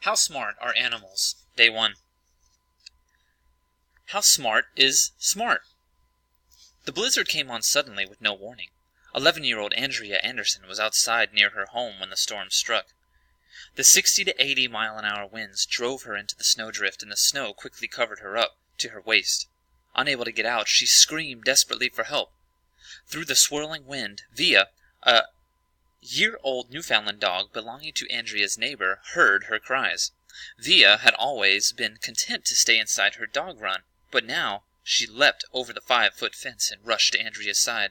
How smart are animals? Day 1. How smart is smart? The blizzard came on suddenly with no warning. 11-year-old Andrea Anderson was outside near her home when the storm struck. The 60 to 80 mile-an-hour winds drove her into the snowdrift, and the snow quickly covered her up to her waist. Unable to get out, she screamed desperately for help. Through the swirling wind, Via, a year-old Newfoundland dog belonging to Andrea's neighbor, heard her cries. Via had always been content to stay inside her dog run, but now she leapt over the 5-foot fence and rushed to Andrea's side.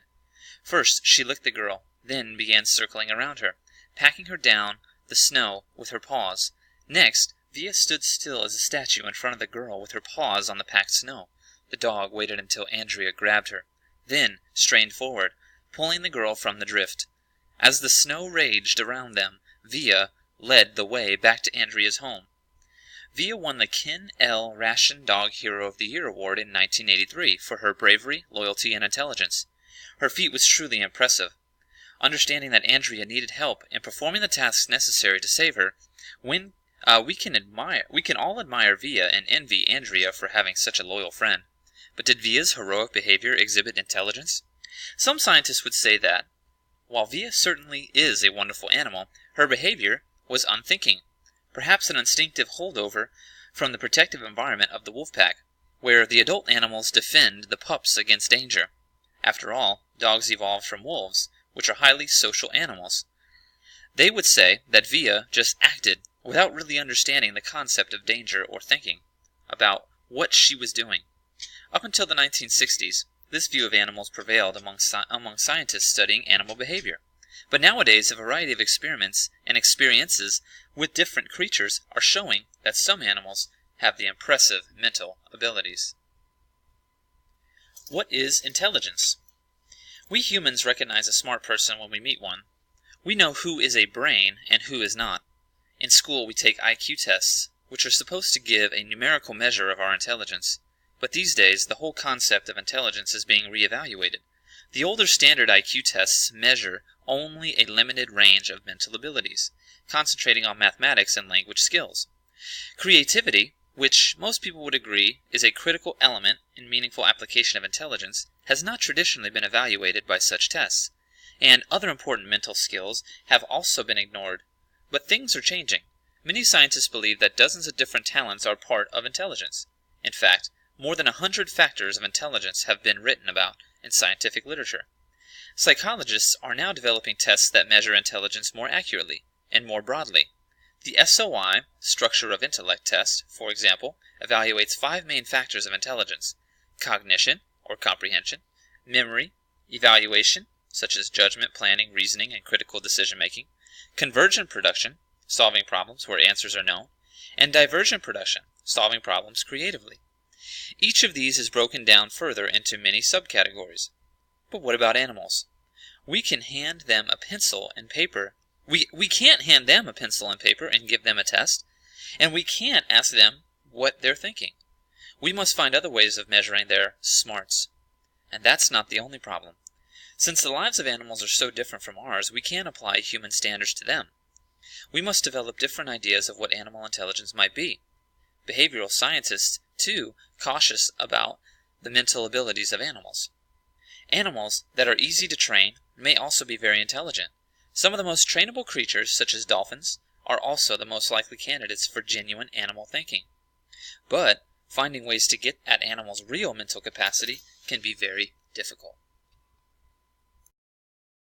First she licked the girl, then began circling around her, packing her down the snow with her paws. Next, Via stood still as a statue in front of the girl with her paws on the packed snow. The dog waited until Andrea grabbed her, then strained forward, pulling the girl from the drift. As the snow raged around them, Via led the way back to Andrea's home. Via won the Ken L. Ration Dog Hero of the Year award in 1983 for her bravery, loyalty, and intelligence. Her feat was truly impressive. Understanding that Andrea needed help in performing the tasks necessary to save her, we can all admire Via and envy Andrea for having such a loyal friend. But did Via's heroic behavior exhibit intelligence? Some scientists would say that, while Via certainly is a wonderful animal, her behavior was unthinking, perhaps an instinctive holdover from the protective environment of the wolf pack, where the adult animals defend the pups against danger. After all, dogs evolved from wolves, which are highly social animals. They would say that Via just acted without really understanding the concept of danger or thinking about what she was doing. Up until the 1960s, this view of animals prevailed among scientists studying animal behavior. But nowadays, a variety of experiments and experiences with different creatures are showing that some animals have the impressive mental abilities. What is intelligence? We humans recognize a smart person when we meet one. We know who is a brain and who is not. In school, we take IQ tests, which are supposed to give a numerical measure of our intelligence. But these days, the whole concept of intelligence is being reevaluated. The older standard IQ tests measure only a limited range of mental abilities, concentrating on mathematics and language skills. Creativity, which most people would agree is a critical element in meaningful application of intelligence, has not traditionally been evaluated by such tests, and other important mental skills have also been ignored. But things are changing. Many scientists believe that dozens of different talents are part of intelligence. In fact, more than 100 factors of intelligence have been written about in scientific literature. Psychologists are now developing tests that measure intelligence more accurately and more broadly. The SOI, Structure of Intellect test, for example, evaluates 5 main factors of intelligence: cognition, or comprehension, memory, evaluation, such as judgment, planning, reasoning, and critical decision-making, convergent production, solving problems where answers are known, and divergent production, solving problems creatively. Each of these is broken down further into many subcategories. But what about animals? We can hand them a pencil and paper. We can't hand them a pencil and paper and give them a test, and we can't ask them what they're thinking. We must find other ways of measuring their smarts. And that's not the only problem. Since the lives of animals are so different from ours, we can't apply human standards to them. We must develop different ideas of what animal intelligence might be. Behavioral scientists, too, cautious about the mental abilities of animals. Animals that are easy to train may also be very intelligent. Some of the most trainable creatures, such as dolphins, are also the most likely candidates for genuine animal thinking. But finding ways to get at animals' real mental capacity can be very difficult.